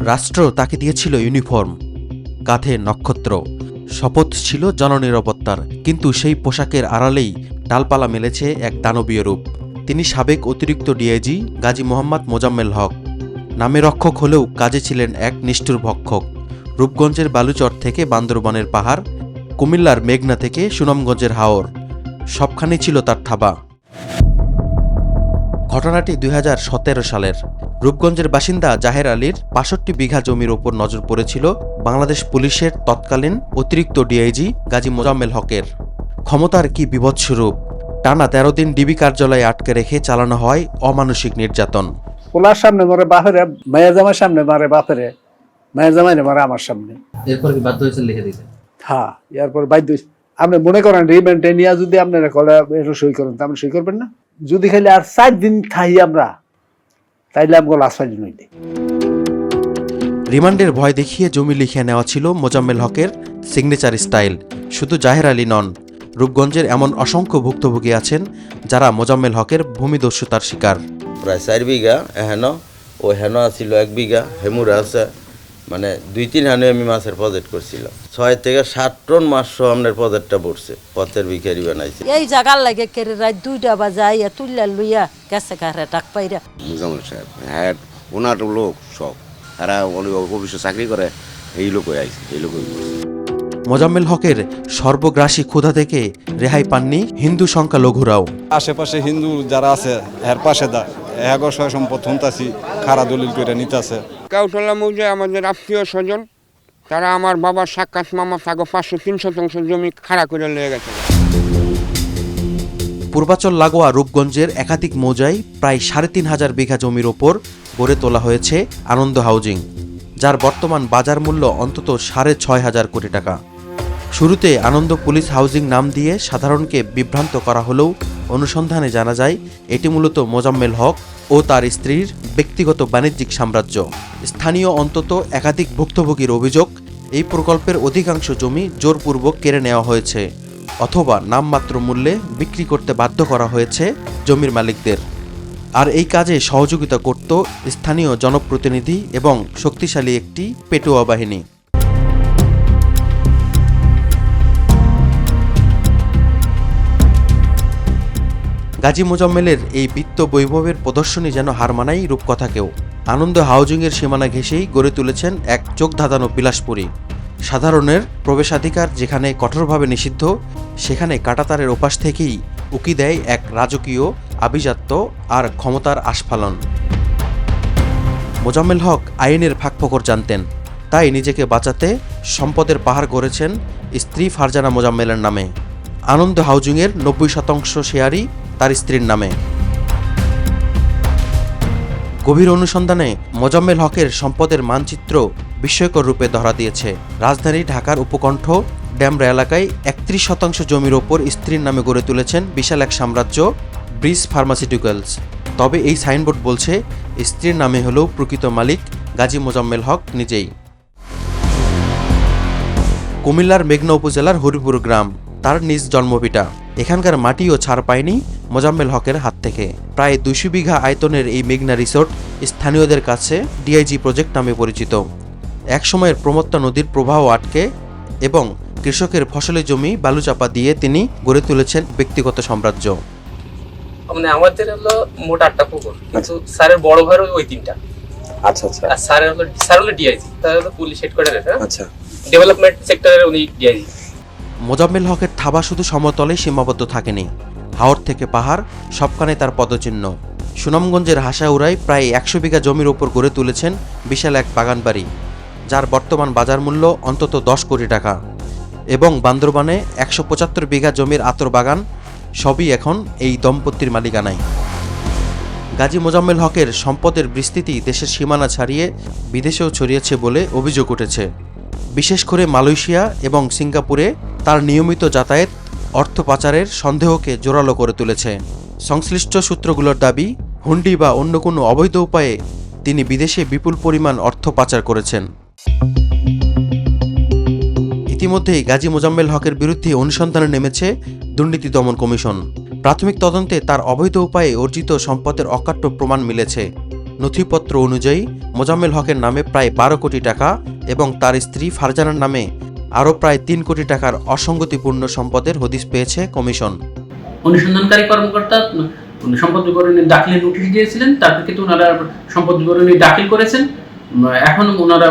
রাষ্ট্র তাকে দিয়েছিল ইউনিফর্ম, কাঁধে নক্ষত্র, শপথ ছিল জননিরাপত্তার, কিন্তু সেই পোশাকের আড়ালেই ডালপালা মেলেছে এক দানবীয় রূপ। তিনি সাবেক অতিরিক্ত ডিআইজি গাজী মোহাম্মদ মোজাম্মেল হক। নামে রক্ষক হলেও কাজে ছিলেন এক নিষ্ঠুর ভক্ষক। রূপগঞ্জের বালুচর থেকে বান্দরবানের পাহাড়, কুমিল্লার মেঘনা থেকে সুনামগঞ্জের হাওর, সবখানে ছিল তার থাবা। ঘটনাটি ২০১৭ সালের। রূপগঞ্জের বাসিন্দা জাহের আলীর ৬৫ বিঘা জমির ওপর নজর পড়েছিল বাংলাদেশ পুলিশের তৎকালীন অতিরিক্ত ডিআইজি গাজী মোজাম্মেল হকের। ক্ষমতার কি বিভৎস রূপ! টানা ১৩ দিন ডিবি কার্যালয়ে আটকে রেখে চালানো হয় অমানসিক নির্যাতন। পোলার সামনে মারে বাপেরে, মায়ের জামার সামনে মারে বাপেরে, মায়ের জামাইরে মারে আমার সামনে। এরপর কি বাধ্য হয়েছে লিখে দিতে? হ্যাঁ, এরপর বাধ্য হয়েছে। আপনি মনে করেন রিমান্ডে নিয়ে যদি আপনারা কলে একটু সই করেন, তা আপনি সই করবেন না? যদি খালি আর ৪ দিন থাই আমরা, তাইলে আমাকে লাশ ফাইল নইতে। রিমান্ডের ভয় দেখিয়ে জমি লিখে নেওয়া ছিল মোজাম্মেল হকের সিগনেচার স্টাইল। শুধু জাহের আলী নন, রূপগঞ্জের এমন অসংখ্য ভুক্তভোগী আছেন যারা মোজাম্মেল হকের ভূমিদস্যুতার শিকার। প্রায় ৪ বিঘা হেন, ও হেন ছিল ১ বিঘা, হেমুরা আছে, মানে ২-৩ হানে আমি মাছের প্রজেক্ট করছিলাম। ৬ থেকে ৭ টন মাছ সহ আমাদের প্রজেক্টটা পড়ছে, পথের ভিখারি বানাইছে। এই জায়গার লাগে কেড়ে রাত ২টা বাজাইয়া তুললা লইয়া গেছে কারে টাক পাইরা। মোজাম্মেল সাহেব, হ্যাঁ, ওনার লোক সব, তারা অফিসে চাকরি করে, এই লোকই আইছে, এই লোকই। মোজাম্মেল হকের সর্বগ্রাসী ক্ষুধা থেকে রেহাই পাননি হিন্দু সংখ্যালঘুরাও। আশেপাশে হিন্দু যারা আছে এর পাশে দা সয় সম্পদ হুনতাছি, খারা দলিল করে নিতেছে। কাউতলা মৌজা আমাদের আত্মীয় স্বজন, তারা আমার বাবার সাক্ষাৎ মামা থাকো ৫০০-৩০০ শতাংশ জমি খাড়া করে লেগে গেছে। পূর্বাচল লাগোয়া রূপগঞ্জের একাধিক মৌজায় প্রায় ৩৫০০ বিঘা জমির ওপর গড়ে তোলা হয়েছে আনন্দ হাউজিং, যার বর্তমান বাজার মূল্য অন্তত ৬,৫০০ কোটি টাকা। শুরুতে আনন্দ পুলিশ হাউজিং নাম দিয়ে সাধারণকে বিভ্রান্ত করা হলেও অনুসন্ধানে জানা যায় এটি মূলত মোজাম্মেল হক ও তার স্ত্রীর ব্যক্তিগত বাণিজ্যিক সাম্রাজ্য। স্থানীয় অন্তত একাধিক ভুক্তভোগীর অভিযোগ, এই প্রকল্পের অধিকাংশ জমি জোরপূর্বক কেড়ে নেওয়া হয়েছে অথবা নামমাত্র মূল্যে বিক্রি করতে বাধ্য করা হয়েছে জমির মালিকদের। আর এই কাজে সহযোগিতা করত স্থানীয় জনপ্রতিনিধি এবং শক্তিশালী একটি পেটোয়া বাহিনী। গাজী মোজাম্মেলের এই বিত্ত বৈভবের প্রদর্শনী যেন হার মানায় রূপকথাকেও। আনন্দ হাউজিংয়ের সীমানা ঘেঁষেই গড়ে তুলেছেন এক চোখ ধাঁধানো বিলাসপুরী। সাধারণের প্রবেশাধিকার যেখানে কঠোরভাবে নিষিদ্ধ, সেখানে কাঁটাতারের ওপাশ থেকেই উকি দেয় এক রাজকীয় আভিজাত্য আর ক্ষমতার আস্ফালন। মোজাম্মেল হক আইনের ফাঁকফোকর জানতেন, তাই নিজেকে বাঁচাতে সম্পদের পাহাড় গড়েছেন স্ত্রী ফারজানা মোজাম্মেলের নামে। আনন্দ হাউজিংয়ের ৯০% শেয়ারই তার স্ত্রীর নামে। গভীর অনুসন্ধানে মোজাম্মেল হকের সম্পদের মানচিত্র বিস্ময়কর রূপে ধরা দিয়েছে। রাজধানী ঢাকার উপকণ্ঠ ড্যামরা এলাকায় ৩১% জমির ওপর স্ত্রীর নামে গড়ে তুলেছেন বিশাল এক সাম্রাজ্য, ব্রিজ ফার্মাসিউটিক্যালস। তবে এই সাইনবোর্ড বলছে স্ত্রীর নামে হলেও প্রকৃত মালিক গাজী মোজাম্মেল হক নিজেই। কুমিল্লার মেঘনা উপজেলার হরিপুর গ্রাম তার নিজ জন্মভিটা। এখানকার মাটিও ছাড় পায়নি মোজাম্মেল হকের হাত থেকে। প্রায় ২০০ বিঘা আয়তনের এই মেঘনা রিসোর্ট স্থানীয়দের কাছে ডিআইজি প্রজেক্ট নামে পরিচিত। একসময়ের প্রমত্তা নদীর প্রবাহ আটকে এবং কৃষকের ফসলি জমি বালুচাপা দিয়ে তিনি গড়ে তুলেছেন ব্যক্তিগত সাম্রাজ্য। মানে আমাদের হলো মোট ৮টা পুকুর, কিন্তু স্যারের বড় ভাইয়ের ওই ৩টা। আচ্ছা আচ্ছা। আর স্যার হলো ডিআইজি, স্যার হলো পুলিশ হেডকোয়ার্টারের, আচ্ছা, ডেভেলপমেন্ট সেক্টরের উনি ডিআইজি। মোজাম্মেল হকের থাবা শুধু সমতলে সীমাবদ্ধ থাকেনি, হাওর থেকে পাহাড় সবখানে তার পদচিহ্ন। সুনামগঞ্জের হাসাউড়ায় প্রায় ১০০ বিঘা জমির ওপর গড়ে তুলেছেন বিশাল এক বাগানবাড়ি, যার বর্তমান বাজার মূল্য অন্তত ১০ কোটি টাকা। এবং বান্দরবানে ১৭৫ বিঘা জমির আতর বাগান, সবই এখন এই দম্পতির মালিকানায়। গাজী মোজাম্মেল হকের সম্পদের বিস্তৃতি দেশের সীমানা ছাড়িয়ে বিদেশেও ছড়িয়েছে বলে অভিযোগ উঠেছে। বিশেষ করে মালয়েশিয়া এবং সিঙ্গাপুরে তার নিয়মিত যাতায়াত অর্থ পাচারের সন্দেহকে জোরালো করে তুলেছে। সংশ্লিষ্ট সূত্রগুলোর দাবি, হুন্ডি বা অন্য কোনো অবৈধ উপায়ে তিনি বিদেশে বিপুল পরিমাণ অর্থ পাচার করেছেন। ইতিমধ্যেই গাজী মোজাম্মেল হকের বিরুদ্ধে অনুসন্ধানে নেমেছে দুর্নীতি দমন কমিশন। প্রাথমিক তদন্তে তার অবৈধ উপায়ে অর্জিত সম্পদের অকাট্য প্রমাণ মিলেছে। নথিপত্র অনুযায়ী মোজাম্মেল হকের নামে প্রায় 12 কোটি টাকা এবং তার স্ত্রী ফারজানার নামে আরও প্রায় 3 কোটি টাকার অসঙ্গতিপূর্ণ সম্পদের হদিশ পেয়েছে কমিশন। অনুসন্ধানকারী কর্মকর্তা সম্পদ বিবরণী দাখিলের নোটিশ দিয়েছিলেন, তারপর কিন্তু ওনারা সম্পদ বিবরণী দাখিল করেছেন। এখন ওনারা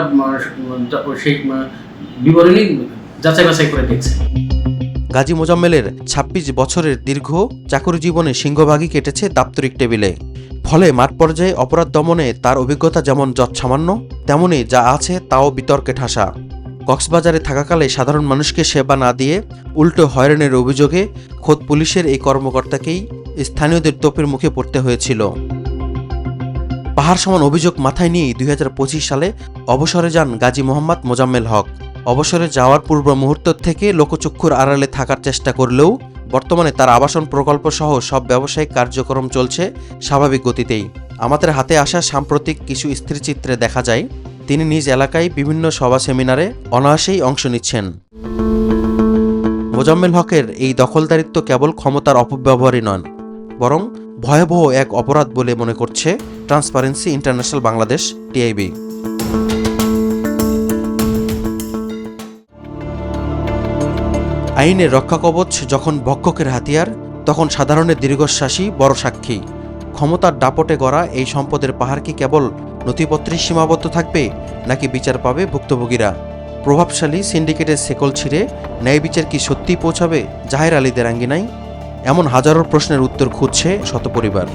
সেই বিবরণী যাচাই বাছাই করে দেখছেন। গাজী মোজাম্মেলের 26 বছরের দীর্ঘ চাকরি জীবনে সিংহভাগই কেটেছে দাপ্তরিক টেবিলে। ফলে মাঠ পর্যায়ে অপরাধ দমনে তার অভিজ্ঞতা যেমন যৎসামান্য, তেমনি যা আছে তাও বিতর্কে ঠাসা। কক্সবাজারে থাকাকালে সাধারণ মানুষকে সেবা না দিয়ে উল্টো হয়রানির অভিযোগে খোদ পুলিশের এই কর্মকর্তাকেই স্থানীয়দের তোপের মুখে পড়তে হয়েছিল। পাহাড় সমান অভিযোগ মাথায় নিয়েই 2025 সালে অবসরে যান গাজী মোহাম্মদ মোজাম্মেল হক। অবসরে যাওয়ার পূর্ব মুহূর্ত থেকে লোকচক্ষুর আড়ালে থাকার চেষ্টা করলেও বর্তমানে তার আবাসন প্রকল্প সহ সব ব্যবসায়িক কার্যক্রম চলছে স্বাভাবিক গতিতেই। আমাদের হাতে আসা সাম্প্রতিক কিছু স্থিরচিত্রে দেখা যায় তিনি নিজ এলাকায় বিভিন্ন সভা সেমিনারে অনায়াসেই অংশ নিচ্ছেন। মোজাম্মেল হকের এই দখলদারিত্ব কেবল ক্ষমতার অপব্যবহারই নয়, বরং ভয়াবহ এক অপরাধ বলে মনে করছে ট্রান্সপারেন্সি ইন্টারন্যাশনাল বাংলাদেশ TIB। আইনের রক্ষাকবচ যখন ভক্ষকের হাতিয়ার, তখন সাধারণের দীর্ঘশ্বাসী বড় সাক্ষী। ক্ষমতার দাপটে গড়া এই সম্পদের পাহাড় কি কেবল নথিপত্রেই সীমাবদ্ধ থাকবে, নাকি বিচার পাবে ভুক্তভোগীরা? প্রভাবশালী সিন্ডিকেটের শেকল ছিঁড়ে ন্যায় বিচার কি সত্যিই পৌঁছাবে জাহের আলীদের আঙ্গিনায়? এমন হাজারো প্রশ্নের উত্তর খুঁজছে শত পরিবার।